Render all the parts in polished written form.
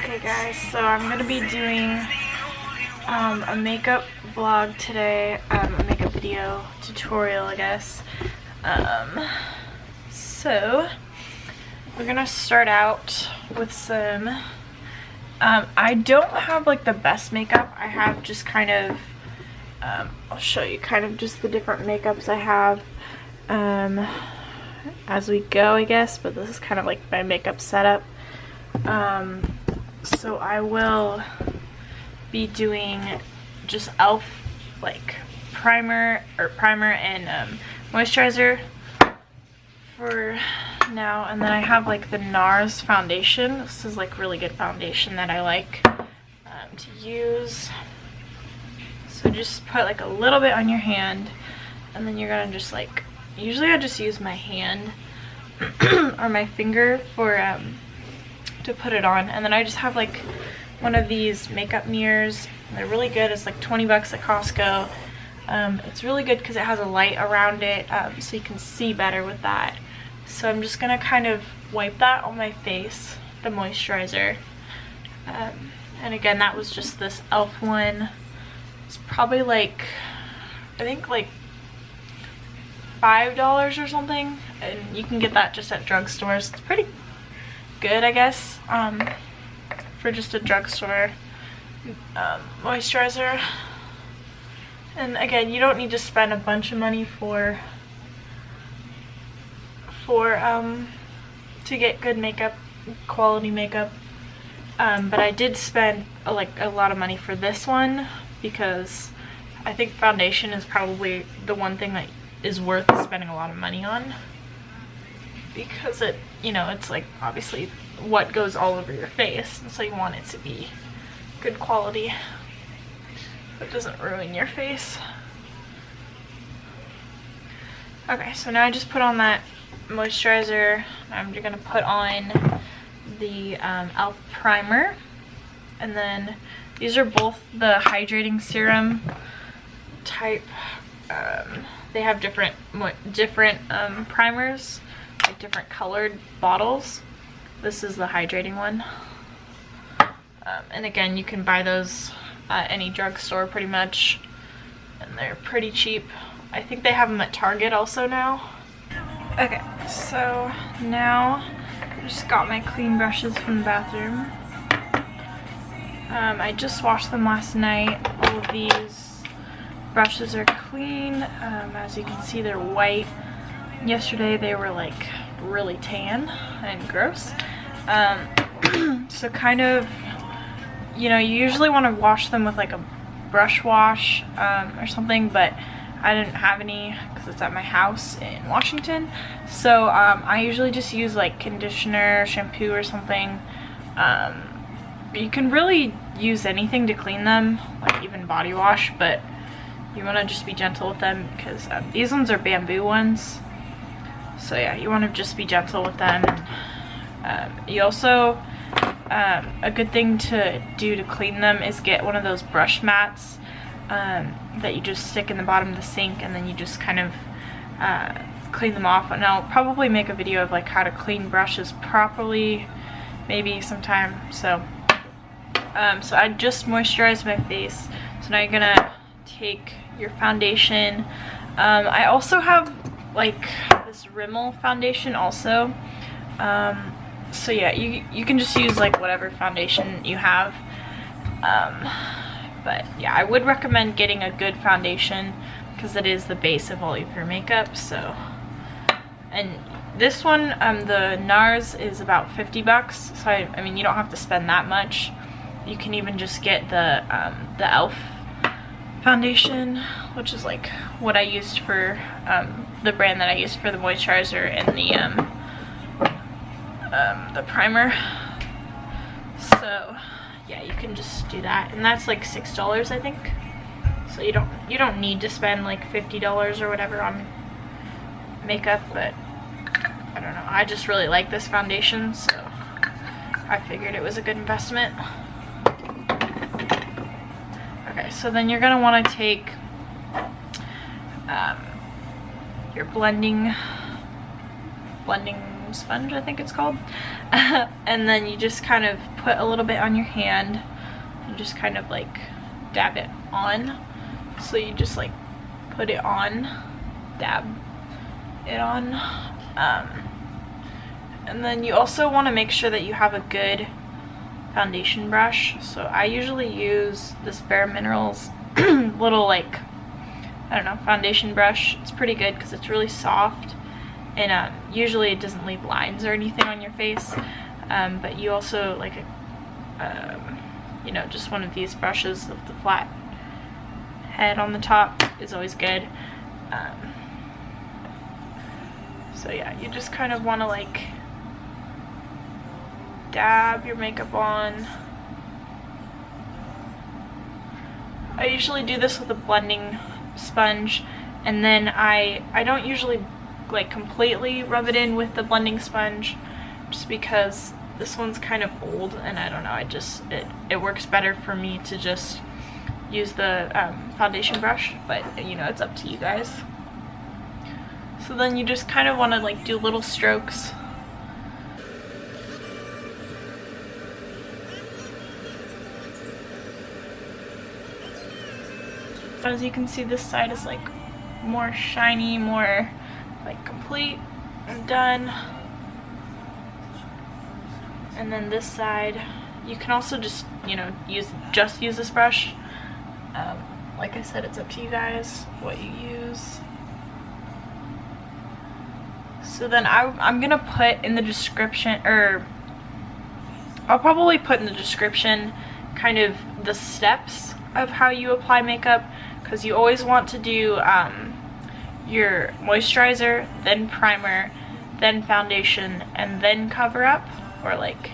Okay guys, so I'm gonna be doing a makeup vlog today, a makeup video tutorial I guess. So we're gonna start out with some, I don't have like the best makeup. I have just kind of, I'll show you kind of just the different makeups I have as we go I guess, but this is kind of like my makeup setup. So I will be doing just e.l.f. like primer and moisturizer for now, and then I have like the NARS foundation. This is like really good foundation that I like to use. So just put like a little bit on your hand, and then you're gonna just like, usually I just use my hand or my finger for to put it on, and then I just have like one of these makeup mirrors. They're really good. It's like 20 bucks at Costco. It's really good because it has a light around it, so you can see better with that. So I'm just gonna kind of wipe that on my face, the moisturizer. And again, that was just this e.l.f. one. It's probably like, I think like $5 or something, and you can get that just at drugstores. It's pretty good I guess, for just a drugstore moisturizer. And again, you don't need to spend a bunch of money to get good makeup, quality makeup, but I did spend like a lot of money for this one because I think foundation is probably the one thing that is worth spending a lot of money on, because it, you know, it's like obviously what goes all over your face, and so you want it to be good quality but doesn't ruin your face. Okay, so now I just put on that moisturizer. I'm just gonna put on the e.l.f. primer, and then these are both the hydrating serum type. They have different primers, like different colored bottles. This is the hydrating one, and again, you can buy those at any drugstore pretty much, and they're pretty cheap. I think they have them at Target also now. Okay, so now I just got my clean brushes from the bathroom. I just washed them last night. All of these brushes are clean. As you can see, they're white. Yesterday they were like really tan and gross. So kind of, you know, you usually want to wash them with like a brush wash or something, but I didn't have any because it's at my house in Washington. So I usually just use like conditioner, shampoo or something. You can really use anything to clean them, like even body wash, but you want to just be gentle with them because these ones are bamboo ones. So yeah, you want to just be gentle with them. You also, a good thing to do to clean them is get one of those brush mats that you just stick in the bottom of the sink, and then you just kind of clean them off. And I'll probably make a video of like how to clean brushes properly, maybe sometime. So so I just moisturized my face. So now you're gonna take your foundation. I also have like this Rimmel foundation also. So yeah, you can just use like whatever foundation you have. But yeah, I would recommend getting a good foundation because it is the base of all of your makeup. So, and this one, the NARS is about 50 bucks. So I mean, you don't have to spend that much. You can even just get the e.l.f. foundation, which is like what I used for the brand that I used for the moisturizer and the primer. So yeah, you can just do that, and that's like $6 I think. So you don't need to spend like $50 or whatever on makeup, but I don't know, I just really like this foundation, so I figured it was a good investment. Okay, so then you're gonna want to take your blending sponge, I think it's called, And then you just kind of put a little bit on your hand and just kind of like dab it on. So you just like put it on, dab it on, and then you also want to make sure that you have a good foundation brush. So I usually use this Bare Minerals little, like, I don't know, foundation brush. It's pretty good because it's really soft, and usually it doesn't leave lines or anything on your face, but you also like you know, just one of these brushes with the flat head on the top is always good. So yeah, you just kind of want to like dab your makeup on. I usually do this with a blending sponge, and then I don't usually like completely rub it in with the blending sponge, just because this one's kind of old and I don't know, it works better for me to just use the foundation brush, but you know, it's up to you guys. So then you just kind of want to like do little strokes. As you can see, this side is like more shiny, more like complete and done. And then this side, you can also just, you know, use this brush. Like I said, it's up to you guys what you use. So then I'm gonna put in the description, or I'll probably put in the description kind of the steps of how you apply makeup, because you always want to do your moisturizer, then primer, then foundation, and then cover up, or like,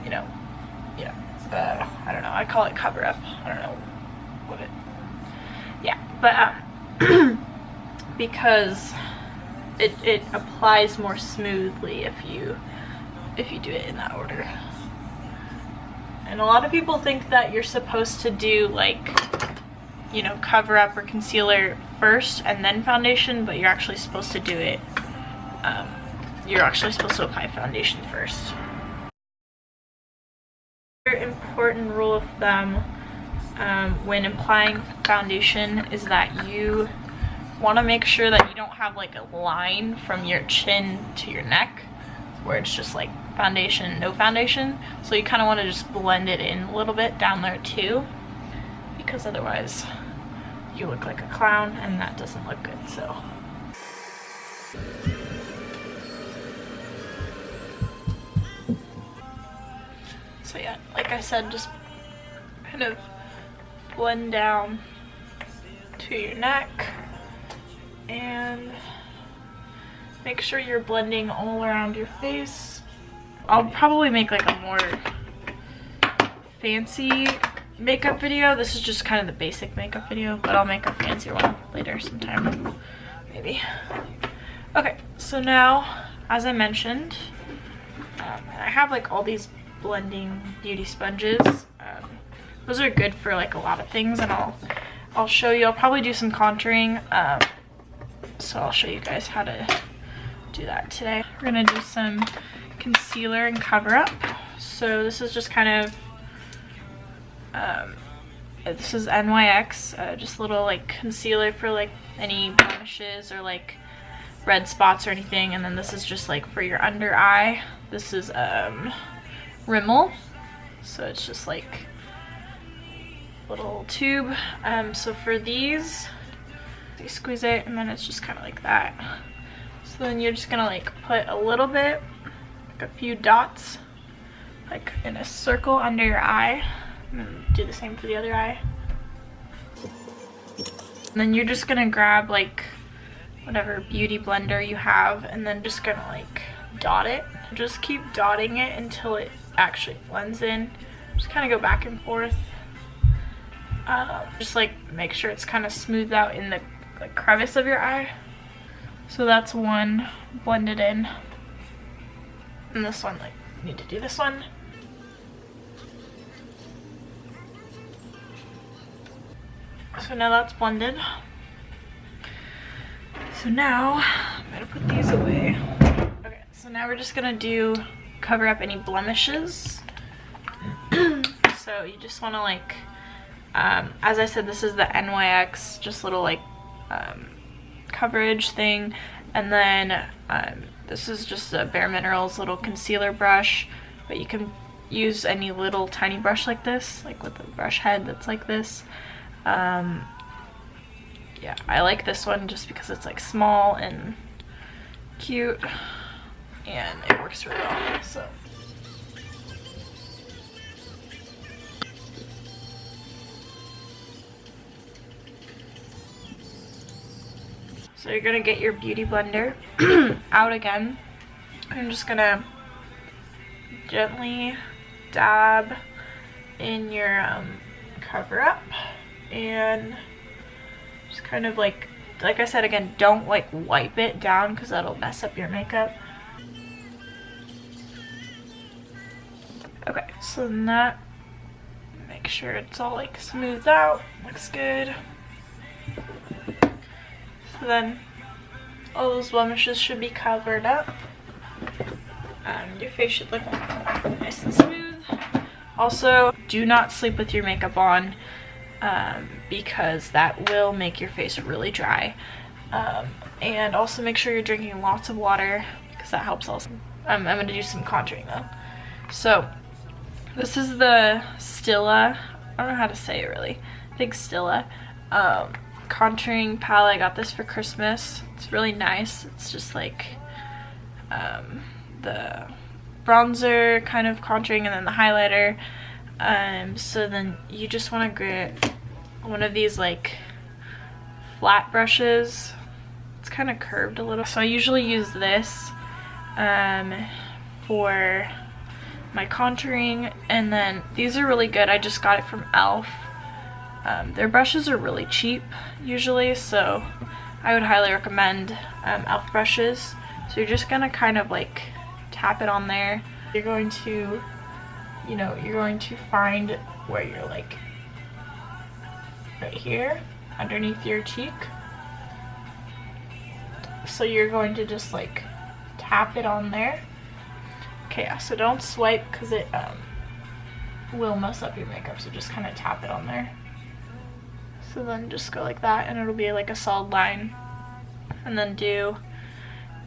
you know, I don't know, I call it cover up, I don't know what it, yeah, but because it applies more smoothly if you do it in that order. And a lot of people think that you're supposed to do like, you know, cover up or concealer first and then foundation, but you're actually supposed to do it, you're actually supposed to apply foundation first. Another important rule of thumb when applying foundation is that you want to make sure that you don't have like a line from your chin to your neck where it's just like foundation, no foundation. So you kind of want to just blend it in a little bit down there too, because otherwise you look like a clown and that doesn't look good. So yeah, like I said, just kind of blend down to your neck and make sure you're blending all around your face. I'll probably make like a more fancy makeup video. This is just kind of the basic makeup video, but I'll make a fancier one later sometime, maybe. Okay, so now, as I mentioned, I have like all these blending beauty sponges. Those are good for like a lot of things, and I'll show you. I'll probably do some contouring, so I'll show you guys how to do that today. We're gonna do some concealer and cover up. So this is just kind of this is NYX, just a little like concealer for like any blemishes or like red spots or anything, and then this is just like for your under eye. This is Rimmel, so it's just like a little tube. So for these, you squeeze it and then it's just kind of like that. So then you're just gonna like put a little bit, like a few dots, like in a circle under your eye, and then do the same for the other eye. And then you're just gonna grab like whatever beauty blender you have, and then just gonna like dot it. Just keep dotting it until it actually blends in. Just kind of go back and forth. Just like make sure it's kind of smoothed out in the like crevice of your eye. So that's one blended in. And this one, like, need to do this one. So now that's blended. So now I'm gonna put these away. Okay, so now we're just gonna do cover up any blemishes. So you just want to like, as I said, this is the NYX, just little like coverage thing. And then this is just a Bare Minerals little concealer brush, but you can use any little tiny brush like this, like with a brush head that's like this. Yeah, I like this one just because it's like small and cute, and it works really well. So you're gonna get your beauty blender out again. I'm just gonna gently dab in your cover up, and just kind of like I said again, don't like wipe it down because that'll mess up your makeup. Okay, so then that, make sure it's all like smoothed out, looks good. So then all those blemishes should be covered up. Your face should look nice and smooth. Also, do not sleep with your makeup on, because that will make your face really dry. And also make sure you're drinking lots of water because that helps also. I'm going to do some contouring though. So this is the Stila, I don't know how to say it really, I think Stila contouring palette. I got this for Christmas. It's really nice. It's just like the bronzer kind of contouring and then the highlighter. So then you just want to get one of these like flat brushes. It's kind of curved a little, so I usually use this for my contouring. And then these are really good. I just got it from e.l.f. Their brushes are really cheap usually, so I would highly recommend e.l.f. brushes. So you're just gonna kind of like tap it on there. You're going to, you know, you're going to find where you're like right here underneath your cheek. So you're going to just like tap it on there. Okay, yeah, so don't swipe because it will mess up your makeup, so just kind of tap it on there. So then just go like that and it'll be like a solid line. And then do,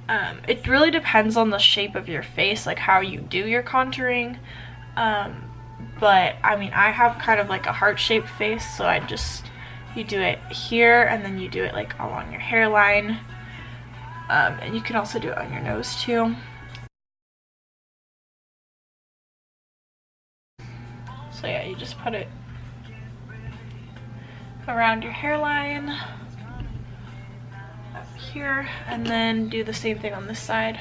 it really depends on the shape of your face, like how you do your contouring. But I mean, I have kind of like a heart-shaped face, so you do it here and then you do it like along your hairline. And you can also do it on your nose too. So yeah, you just put it around your hairline up here, and then do the same thing on this side.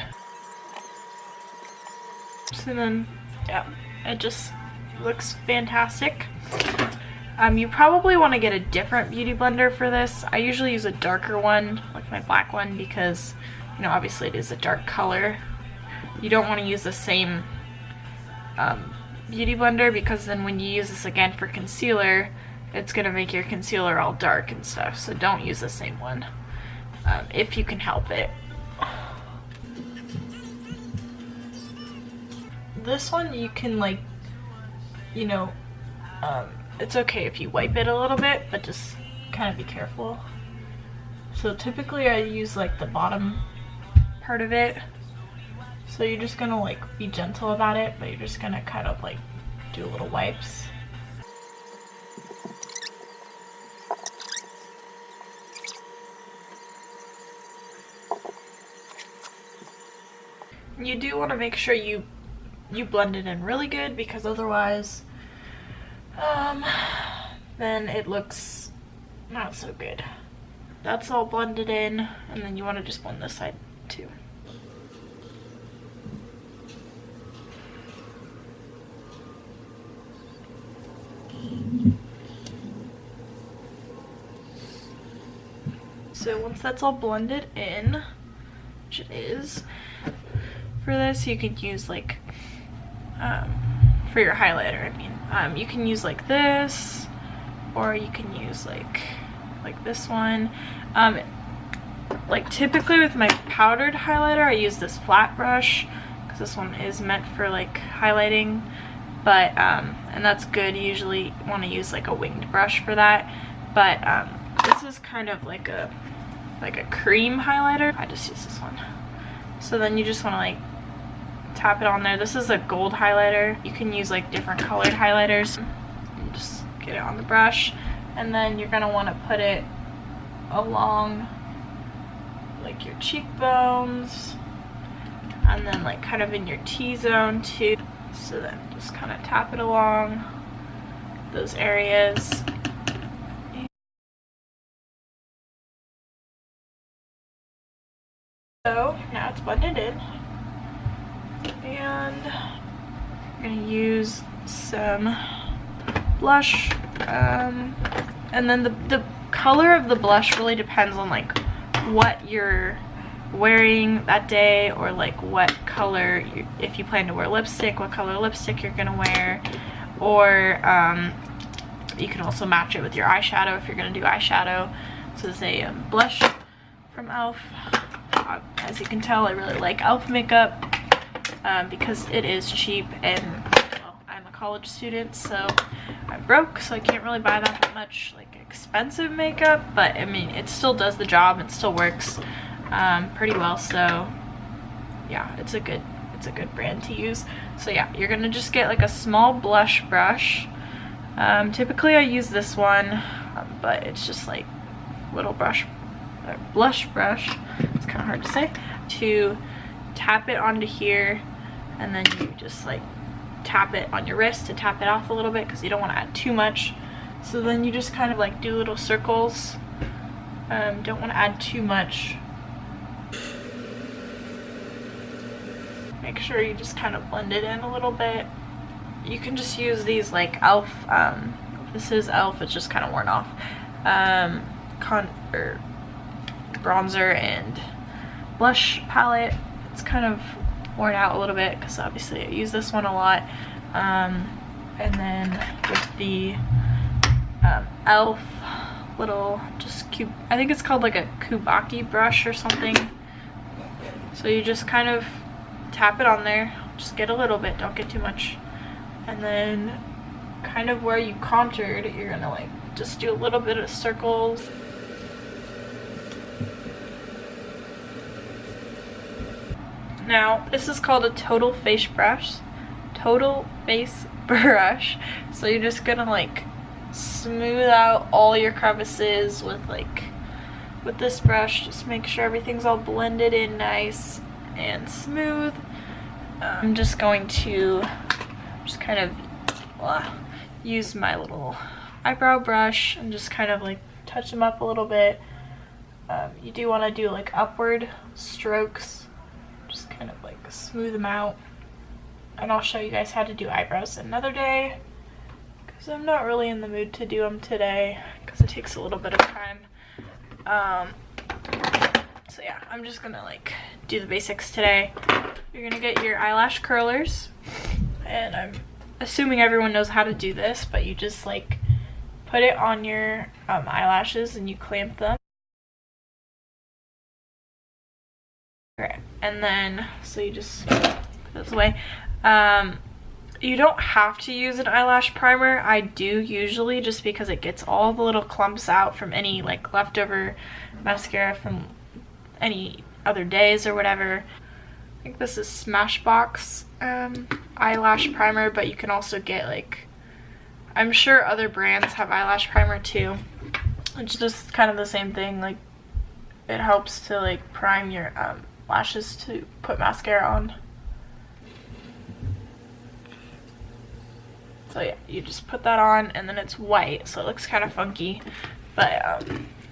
So then, yeah, it just looks fantastic. You probably want to get a different beauty blender for this. I usually use a darker one, like my black one, because, you know, obviously it is a dark color. You don't want to use the same beauty blender, because then when you use this again for concealer, it's gonna make your concealer all dark and stuff. So don't use the same one if you can help it. This one you can like, you know, it's okay if you wipe it a little bit, but just kind of be careful. So typically I use like the bottom part of it. So you're just gonna like be gentle about it, but you're just gonna kind of like do little wipes. You do want to make sure you blend it in really good, because otherwise then it looks not so good. That's all blended in, and then you want to just blend this side too. So once that's all blended in, which it is, for this you could use like, for your highlighter, I mean, you can use like this, or you can use like this one. Like typically with my powdered highlighter I use this flat brush because this one is meant for like highlighting, but and that's good. You usually want to use like a winged brush for that, but this is kind of like a cream highlighter. I just use this one. So then you just want to like tap it on there. This is a gold highlighter. You can use like different colored highlighters. And just get it on the brush, and then you're gonna want to put it along like your cheekbones, and then like kind of in your T-zone too. So then just kind of tap it along those areas. So now it's blended in, and I'm gonna use some blush, and then the color of the blush really depends on like what you're wearing that day, or like what color if you plan to wear lipstick, what color lipstick you're gonna wear, or you can also match it with your eyeshadow if you're gonna do eyeshadow. So this is a blush from e.l.f. As you can tell, I really like e.l.f. makeup because it is cheap, and well, I'm a college student, so I'm broke, so I can't really buy that much like expensive makeup, but I mean it still does the job, it still works pretty well. So yeah, it's a good brand to use. So yeah, you're gonna just get like a small blush brush. Typically I use this one, but it's just like little blush brush, it's kind of hard to say, to tap it onto here, and then you just like tap it on your wrist to tap it off a little bit because you don't want to add too much. So then you just kind of like do little circles. Don't want to add too much. Make sure you just kind of blend it in a little bit. You can just use these like e.l.f. This is e.l.f. It's just kind of worn off. Bronzer and blush palette. It's kind of worn out a little bit because obviously I use this one a lot. And then with the e.l.f. little just cube, I think it's called like a Kubaki brush or something. So you just kind of tap it on there, just get a little bit, don't get too much, and then kind of where you contoured, you're gonna like just do a little bit of circles. Now this is called a total face brush. So you're just gonna like smooth out all your crevices with this brush. Just make sure everything's all blended in nice and smooth. I'm just going to just kind of use my little eyebrow brush and just kind of like touch them up a little bit. You do want to do like upward strokes, just kind of like smooth them out. And I'll show you guys how to do eyebrows another day, because I'm not really in the mood to do them today because it takes a little bit of time. So yeah, I'm just gonna like do the basics today. You're gonna get your eyelash curlers, and I'm assuming everyone knows how to do this, but you just like put it on your eyelashes and you clamp them. Okay, and then so you just put this away. You don't have to use an eyelash primer. I do usually, just because it gets all the little clumps out from any like leftover mascara from any other days or whatever. I think this is Smashbox eyelash primer, but you can also get like, I'm sure other brands have eyelash primer too. It's just kind of the same thing. Like, it helps to like prime your lashes to put mascara on. So yeah, you just put that on, and then it's white, so it looks kind of funky. But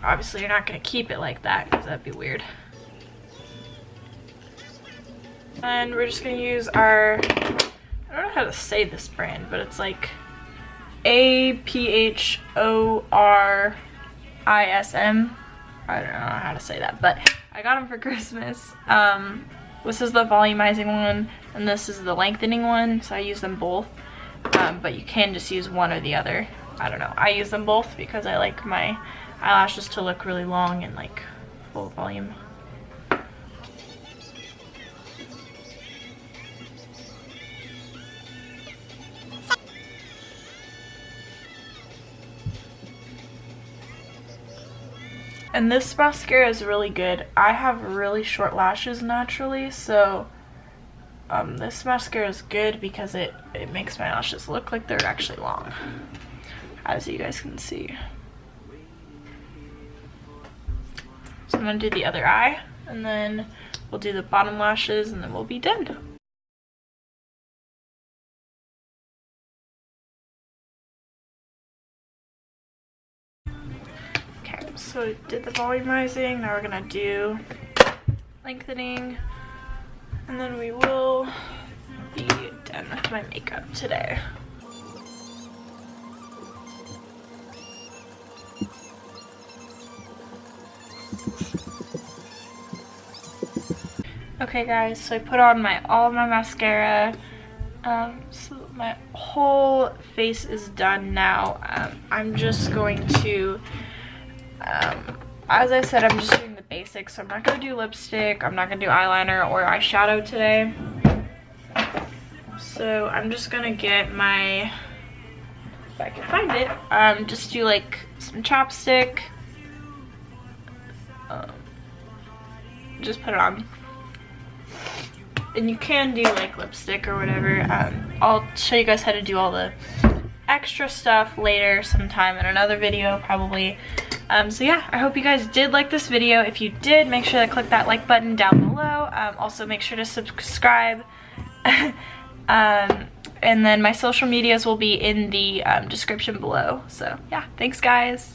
obviously you're not going to keep it like that because that'd be weird. And we're just going to use our, I don't know how to say this brand, but it's like APHORISM. I don't know how to say that, but I got them for Christmas. This is the volumizing one, and this is the lengthening one, so I use them both. But you can just use one or the other. I don't know. I use them both because I like my eyelashes to look really long and like full volume. And this mascara is really good. I have really short lashes naturally, so this mascara is good because it makes my lashes look like they're actually long, as you guys can see. So I'm gonna do the other eye, and then we'll do the bottom lashes, and then we'll be done. Okay, so we did the volumizing. Now we're gonna do lengthening, and then we will be done with my makeup today. Okay guys, so I put on all of my mascara, so my whole face is done now. I'm just going to, as I said, I'm just doing the basics, so I'm not going to do lipstick, I'm not going to do eyeliner or eyeshadow today. So I'm just going to get my, if I can find it, just do like some chapstick, just put it on. And you can do like lipstick or whatever. I'll show you guys how to do all the extra stuff later sometime in another video probably. So yeah, I hope you guys did like this video. If you did, make sure to click that like button down below. Also make sure to subscribe. And then my social medias will be in the description below. So yeah, thanks guys.